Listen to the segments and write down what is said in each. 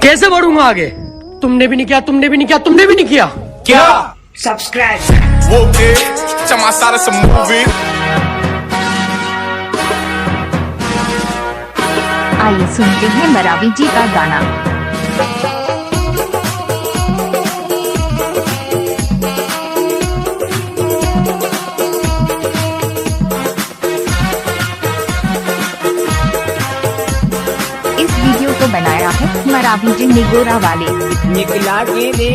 कैसे बढ़ूंगा आगे? तुमने भी नहीं किया, तुमने भी नहीं किया, तुमने भी नहीं किया क्या? Subscribe. Tell my side of some movie. आइए सुनते हैं मरावी जी का गाना। इस वीडियो को बनाया है मरावी जी निगोरा वाले। निकला गे रे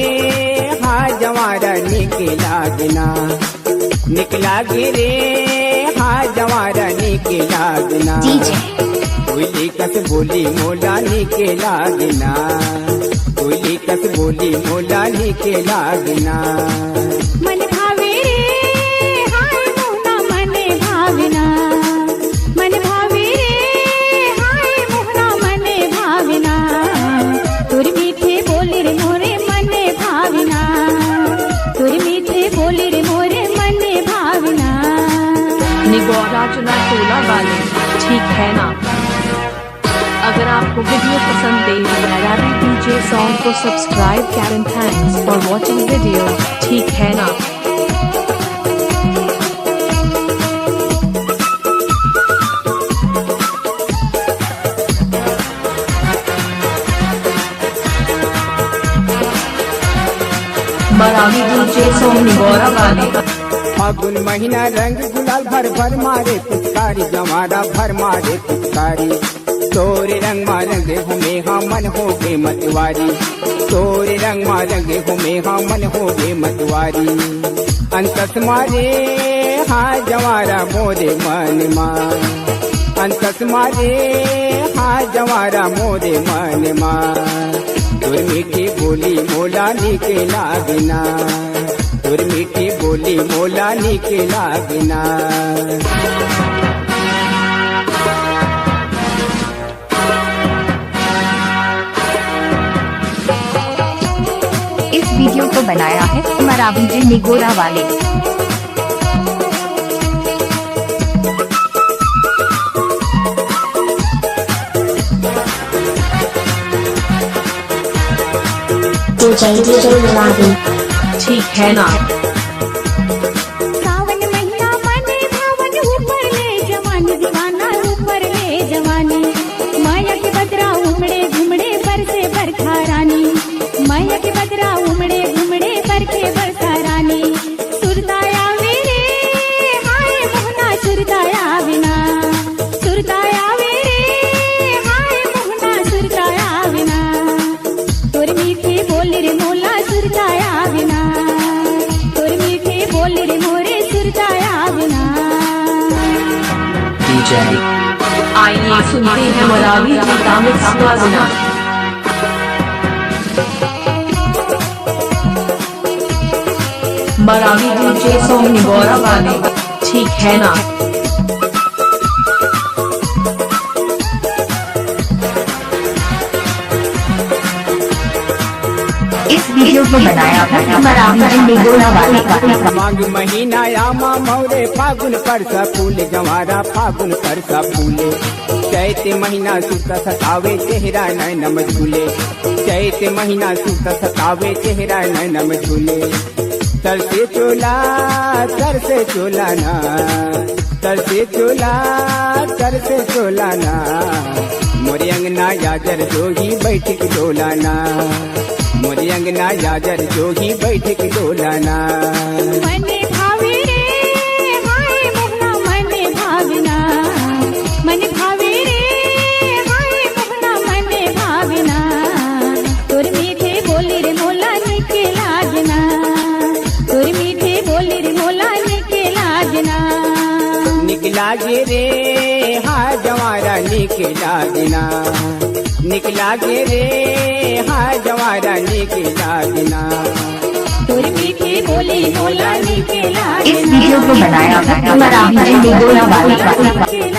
हाँ जवारा निकला गिना, निकला गे रे हाँ जवारा निकला गिना। कोयली कस बोली मोला निकला गिना, कोयली कस बोली मोला निकला गिना। मन भावे रे हाय मोहना मन भावना, मन भावे रे हाय मोहना मन भावना। तुर मीठे बोली रे मोरे मन भावना, तुर मीठे बोली रे मोरे मन भावना। निगोरा चुना टोला वाले, ठीक है ना? अगर आपको वीडियो पसंद है मरावी डीजे सॉन्ग को सब्सक्राइब करें। थैंक्स फॉर वॉचिंग वीडियो, ठीक है ना? मरावी डीजे सॉन्ग निगोरा वाले। फागुन महीना रंग गुलाल भर भर मारे पुचकारी, जमारा भर मारे पुचकारी। तोरे रंग मारंगे हमें हाँ मन हो गे मतवारी, तोरे रंग मारंगे हमें हाँ मन हो गे मतवारी। अंतस मारे हाँ जवारा मोरे मन मान, अंतस मारे हाँ जवारा मोरे मन मान। तुर मीठी बोली मोला निकला बिना, तुर मीठी बोली मोला निकला बिना। इस वीडियो को बनाया है मरावी जी निगोरा वाले। तो ठीक है ना? सावन महीना मन भावन ऊपर ले जवानी, दीवाना ऊपर ले जवानी। माया के बदरा उमड़े घुमड़े बरसे बरखा रानी, माया के बदरा उमड़े घुमड़े बरखे बरखा रानी। सुरताया मेरे हाय मोहना सुरताया बिना, सुरताया मेरे हाय मोहना सुरताया बिना। तोर मीठी बोली रे मोला सुरताया बिना, तोर मीठी बोली रे मोरे सुरताया बिना। आइए सुनते हैं मरावी जी का मिक्स गाना। मरावी डीजे सॉन्ग निगोरा वाले, ठीक है ना? इस वीडियो को बनाया है मरावी जी निगोरा वाले। माघ महीना आमा मौरे फागुन परसा फूल, जवारा फागुन परसा फूले। चैत महीना सूता सतावे चेहरा नैन मझूले, चैत महीना सूता सतावे चेहरा नैन मझूले। तरसे चोला तरसे चोला ना, तरसे चोला तरसे चोला ना। मोरे अंगना याजर जोगी बैठक डोलाना, मोरे अंगना याजर जोगी बैठक डोलाना। मने भावे रे हाय मोहना मने भावना, मने भावे रे हाय मोहना मने भावना। तोर मीठे बोली रे मोला निकला गिना, तोर मीठे बोली रे मोला निकला गिना। निकला गे रे हाँ जवारा निकला गिना, निकला गे रे हाँ जवारा निकला गिना। तोर मीठी बोली मोला निकला इस वीडियो को बनाया है मरावी जी निगोरा वाले।